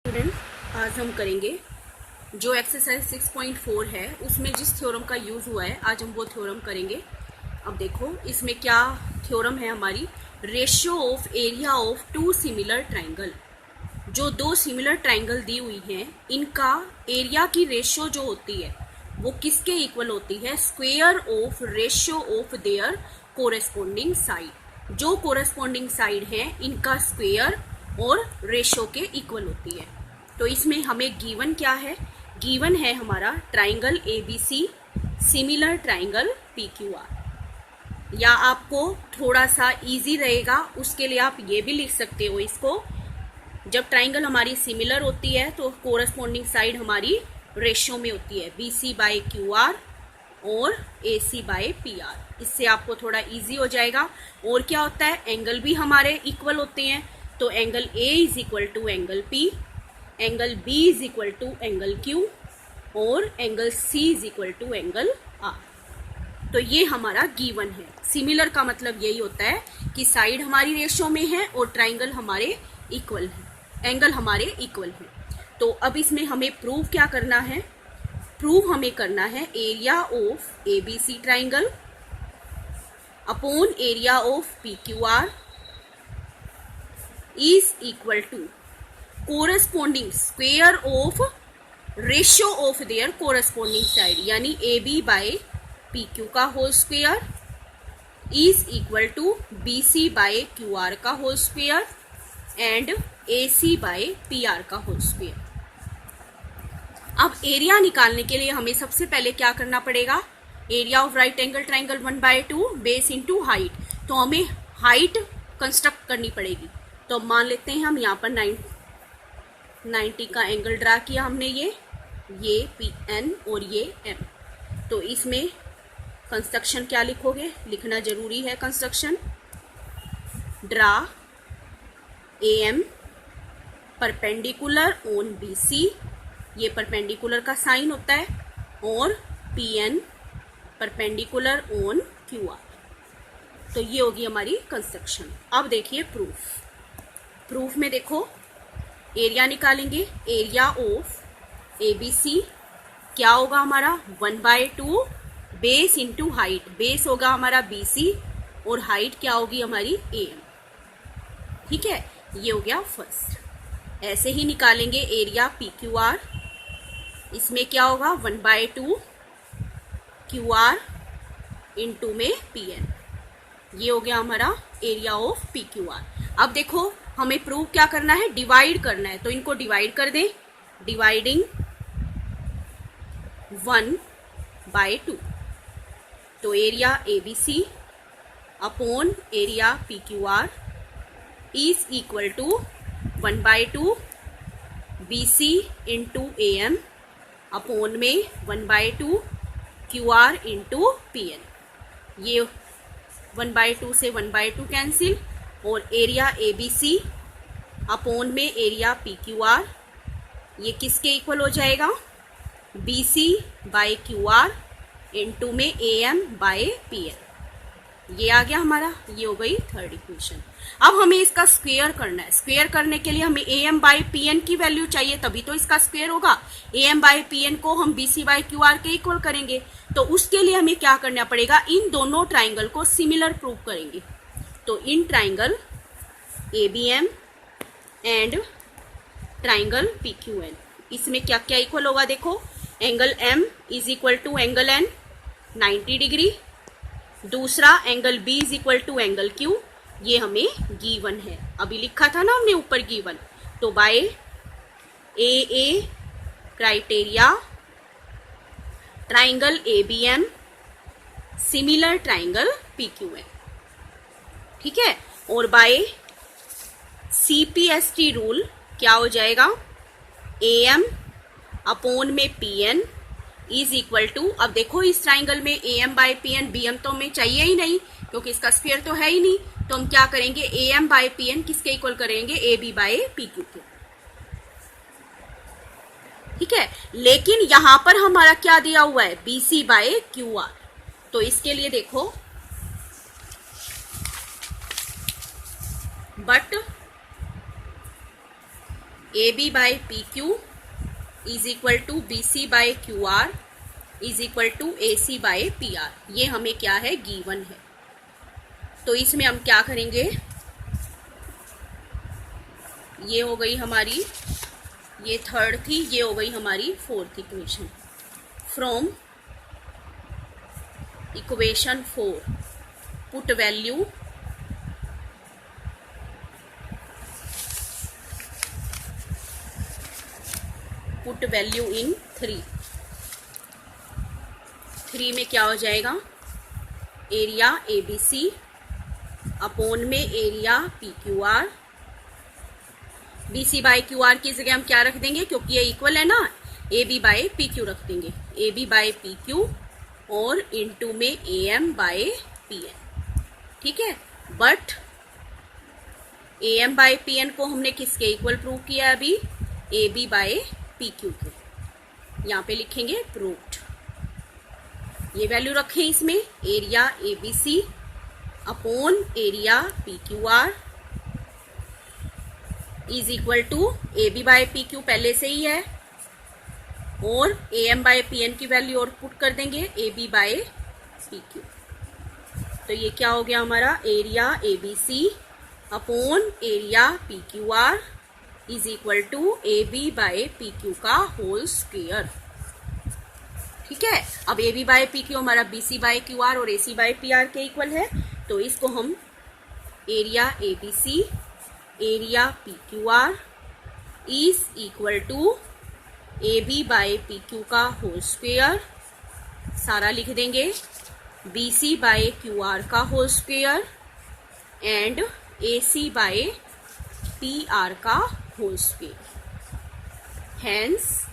Student, आज हम करेंगे जो एक्सरसाइज 6.4 है उसमें जिस थ्योरम का यूज हुआ है आज हम वो थ्योरम करेंगे। अब देखो इसमें क्या थ्योरम है हमारी, ratio of area of two similar triangle. जो दो सिमिलर ट्राइंगल दी हुई हैं इनका एरिया की रेशियो जो होती है वो किसके इक्वल होती है, square of ratio of their corresponding side. जो कोरेस्पोंडिंग साइड है इनका स्क्वायर और रेशियो के इक्वल होती है। तो इसमें हमें गिवन क्या है, गिवन है हमारा triangle ABC similar triangle PQR. या आपको थोड़ा सा इजी रहेगा उसके लिए आप ये भी लिख सकते हो इसको, जब ट्राइंगल हमारी सिमिलर होती है तो कोरेस्पोंडिंग साइड हमारी रेशियो में होती है, BC बाय QR और AC बाय PR। इससे आपको थोड़ा इजी हो जाएगा। और क्या होता है, एंगल भी हमारे इक्वल होते हैं, तो angle A is equal to angle P, angle B is equal to angle Q और angle C is equal to angle R। तो ये हमारा गिवन है। सिमिलर का मतलब यही होता है कि साइड हमारी रेशियो में है और ट्राइंगल हमारे इक्वल है, एंगल हमारे इक्वल है। तो अब इसमें हमें प्रूव क्या करना है, प्रूव हमें करना है area of ABC triangle upon area of PQR is equal to corresponding square of ratio of their corresponding side, यानी AB बाय PQ का whole square is equal to BC by QR का whole square and AC by PR का whole square. अब area निकालने के लिए हमें सबसे पहले क्या करना पड़ेगा, area of right angle triangle 1/2 base into height. तो हमें हाइट कंस्ट्रक्ट करनी पड़ेगी। तो मान लेते हैं हम यहाँ पर 90 का एंगल ड्रा किया हमने, ये PN और ये M। तो इसमें कंस्ट्रक्शन क्या लिखोगे, लिखना जरूरी है construction. Draw AM perpendicular on BC, ये परपेंडिकुलर का साइन होता है, और PN परपेंडिकुलर ऑन QR। तो ये होगी हमारी कंस्ट्रक्शन। अब देखिए प्रूफ। प्रूफ में देखो एरिया निकालेंगे, एरिया ऑफ ABC क्या होगा हमारा 1/2 बेस इंटू हाइट। बेस होगा हमारा BC और हाइट क्या होगी हमारी AM। ठीक है, ये हो गया फर्स्ट। ऐसे ही निकालेंगे एरिया PQR, इसमें क्या होगा 1/2 QR इंटू में PN। ये हो गया हमारा एरिया ऑफ PQR। अब देखो हमें प्रूव क्या करना है, डिवाइड करना है। तो इनको डिवाइड कर दें, डिवाइडिंग 1/2। तो area ABC upon area PQR is equal to 1/2 BC into AM upon में 1/2 QR इंटू PN। ये 1/2 से 1/2 कैंसिल, और एरिया ABC अपॉन में एरिया PQR, ये किसके इक्वल हो जाएगा, BC बाय QR इंटू में AM बाय PN। ये आ गया हमारा, ये हो गई थर्ड इक्वेशन। अब हमें इसका स्क्वायर करना है। स्क्वायर करने के लिए हमें AM बाय PN की वैल्यू चाहिए, तभी तो इसका स्क्वायर होगा। AM बाय PN को हम BC बाय QR के इक्वल करेंगे। तो उसके लिए हमें क्या करना पड़ेगा, इन दोनों ट्राइंगल को सिमिलर प्रूव करेंगे। तो in triangle ABM and triangle PQN, इसमें क्या क्या इक्वल होगा, देखो angle M is equal to angle N 90 degree, दूसरा angle B is equal to angle Q, ये हमें गिवन है, अभी लिखा था ना हमने ऊपर गिवन। तो by AA criteria triangle ABM similar triangle PQN। ठीक है, और बाय CPST रूल क्या हो जाएगा, AM अपॉन में PN इज इक्वल टू, अब देखो इस ट्राइंगल में AM बाय PN, BM तो हमें चाहिए ही नहीं क्योंकि इसका स्क्वायर तो है ही नहीं। तो हम क्या करेंगे, AM बाय PN किसके इक्वल करेंगे, AB बाय PQ के। ठीक है, लेकिन यहां पर हमारा क्या दिया हुआ है, BC बाय QR। तो इसके लिए देखो, but A B by P Q is equal to B C by Q R is equal to A C by P R. ये हमें क्या है, गिवन है। तो इसमें हम क्या करेंगे, ये हो गई हमारी, ये थर्ड थी, ये हो गई हमारी fourth equation. From equation 4 put value in 3 में क्या हो जाएगा, area A B C upon में area P Q R. B C by Q R की जगह हम क्या रख देंगे, क्योंकि ये इक्वल है ना, A B by P Q रख देंगे, A B by P Q और इनटू में A M by P N. ठीक है, but A M by P N को हमने किसके इक्वल प्रूव किया है अभी, A B by P Q के। यहाँ पे लिखेंगे प्रूव्ड। ये वैल्यू रखें इसमें, area A B C upon area P Q R is equal to A B by P Q पहले से ही है, और A M by P N की वैल्यू और पुट कर देंगे, A B by P Q. तो ये क्या हो गया हमारा, area A B C upon area P Q R is equal to A B by P Q का होल स्क्वायर। ठीक है, अब A B by P Q हमारा B C by Q R और A C by P R के equal है, तो इसको हम area A B C area P Q R is equal to A B by P Q का whole square सारा लिख देंगे, B C by Q R का whole square and A C by P R का whole square, hence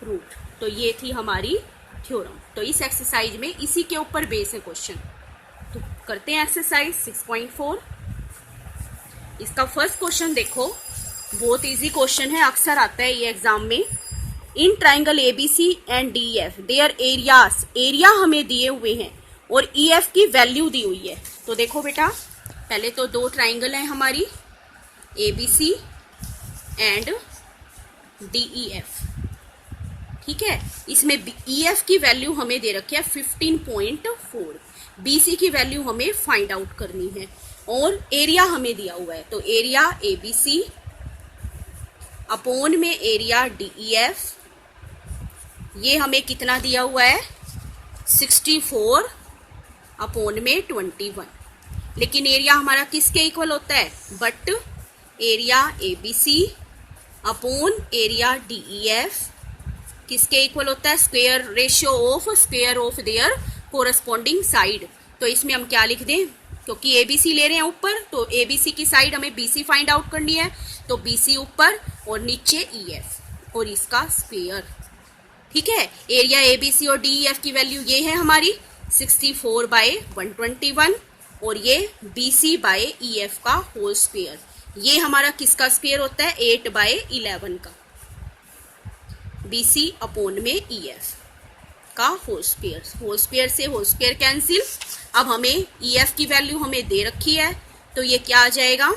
proved. तो ये थी हमारी थ्योरम। तो इस एक्सरसाइज में इसी के ऊपर बेस है क्वेश्चन। तो करते हैं एक्सरसाइज 6.4। इसका फर्स्ट क्वेश्चन देखो, बहुत इजी क्वेश्चन है, अक्सर आता है ये एग्जाम में। In triangle ABC and D F there areas, area हमें दिए हुए हैं और ई एफ की वैल्यू दी हुई है। तो देखो बेटा, पहले तो दो ट्राइंगल है हमारी, एबीसी एंड डीईएफ। ठीक है, इसमें ई एफ की वैल्यू हमें दे रखी है 15.4, बीसी की वैल्यू हमें फाइंड आउट करनी है और एरिया हमें दिया हुआ है। तो एरिया एबीसी अपॉन में एरिया डीईएफ, ये हमें कितना दिया हुआ है 64 अपॉन में 21। लेकिन एरिया हमारा किसके इक्वल होता है, but area ABC upon area DEF किसके इक्वल होता है, square ratio of square of their corresponding side. तो इसमें हम क्या लिख दें, क्योंकि एबीसी ले रहे हैं ऊपर, तो एबीसी की साइड हमें बीसी फाइंड आउट करनी है, तो बीसी ऊपर और नीचे ईएफ और इसका स्क्वायर। ठीक है, एरिया एबीसी और डीईएफ की वैल्यू ये है हमारी 64/121 और ये बीसी बाय ईएफ का होल स्क्वायर। ये हमारा किसका स्क्वायर होता है, 8/11 का, बीसी अपॉन में ईएफ का होल स्क्वायर। होल स्क्वायर से होल स्क्वायर कैंसिल। अब हमें ईएफ की वैल्यू हमें दे रखी है, तो ये क्या आ जाएगा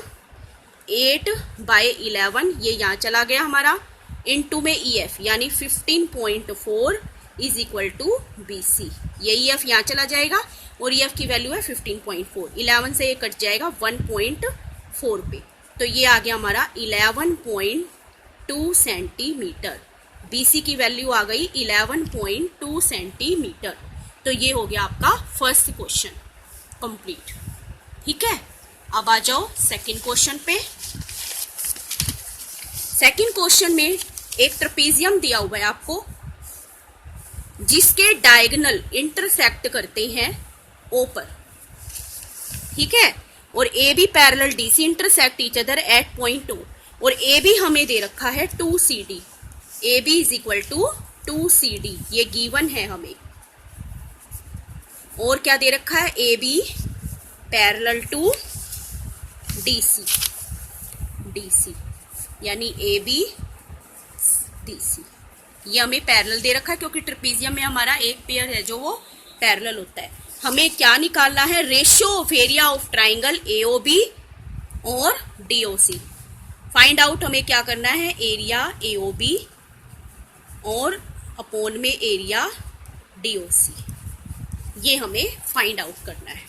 8/11, ये यहाँ चला गया हमारा, इनटू में ईएफ यानी 15.4 इज इक्वल टू बीसी। ये ईएफ यहाँ चला जाएगा और ईएफ की वैल्यू है 15.4, 11 से ये कट जाएगा 1.4 पे, तो ये आ गया हमारा 11.2 सेंटीमीटर। बीसी की वैल्यू आ गई 11.2 सेंटीमीटर। तो ये हो गया आपका फर्स्ट क्वेश्चन कंप्लीट। ठीक है, अब आ जाओ सेकंड क्वेश्चन पे। सेकंड क्वेश्चन में एक ट्रेपेजियम दिया हुआ है आपको, जिसके डायगोनल इंटरसेक्ट करते हैं ओ पर। ठीक है, और A B parallel D C intersect each other at point O, और ए बी हमें दे रखा है 2CD, A B is equal to 2CD, ये गिवन है हमें। और क्या दे रखा है, A B parallel to DC, DC यानी ए बी डीसी, ये हमें पैरेलल दे रखा है क्योंकि ट्रेपेजियम में हमारा एक पेयर है जो वो पैरेलल होता है। हमें क्या निकालना है, ratio of area of triangle AOB और डीओसी। फाइंड आउट हमें क्या करना है, एरिया AOB और अपॉन में एरिया DOC, ये हमें फाइंड आउट करना है।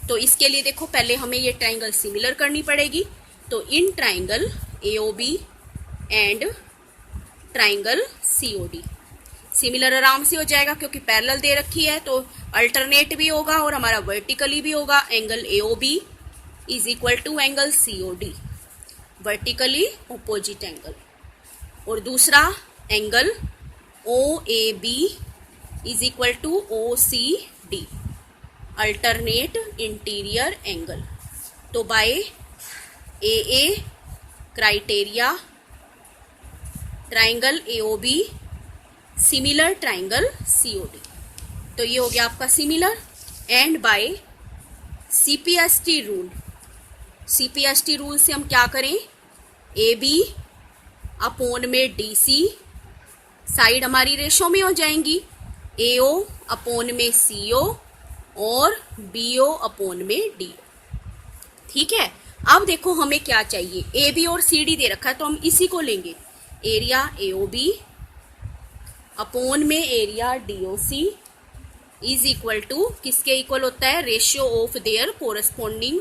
तो इसके लिए देखो पहले हमें ये ट्राइंगल सिमिलर करनी पड़ेगी। तो in triangle AOB and triangle COD similar आराम से हो जाएगा क्योंकि पैरेलल दे रखी है, तो अल्टरनेट भी होगा और हमारा वर्टिकली भी होगा। Angle AOB is equal to angle COD, vertically opposite angle. और दूसरा angle OAB is equal to OCD, alternate interior angle. तो by AA criteria triangle AOB similar triangle COD, तो ये हो गया आपका similar. And by CPST rule, CPST rule से हम क्या करें, AB अपॉन में DC साइड हमारी रेशो में हो जाएंगी, AO अपॉन में CO और BO अपॉन में DO। ठीक है, अब देखो हमें क्या चाहिए, AB और CD दे रखा है तो हम इसी को लेंगे, एरिया AOB अपॉन में area DOC is equal to किसके इक्वल होता है, ratio of their corresponding,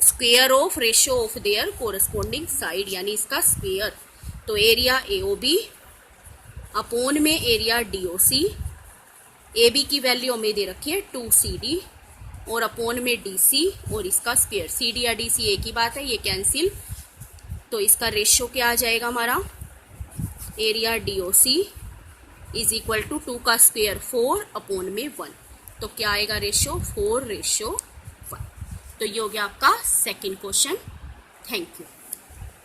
square of ratio of their corresponding side, यानी इसका स्क्वेयर। तो एरिया AOB अपॉन में एरिया DOC, AB की वैल्यू हमें दे रखी है 2CD और अपॉन में DC और इसका स्क्वेयर, CD या DC एक ही बात है, ये कैंसिल। तो इसका रेशियो क्या आ जाएगा हमारा, area DOC is equal to 2 का स्क्वेयर 4 अपॉन में 1, तो क्या आएगा रेशियो 4:1। तो ये हो गया आपका सेकंड क्वेश्चन। Thank you.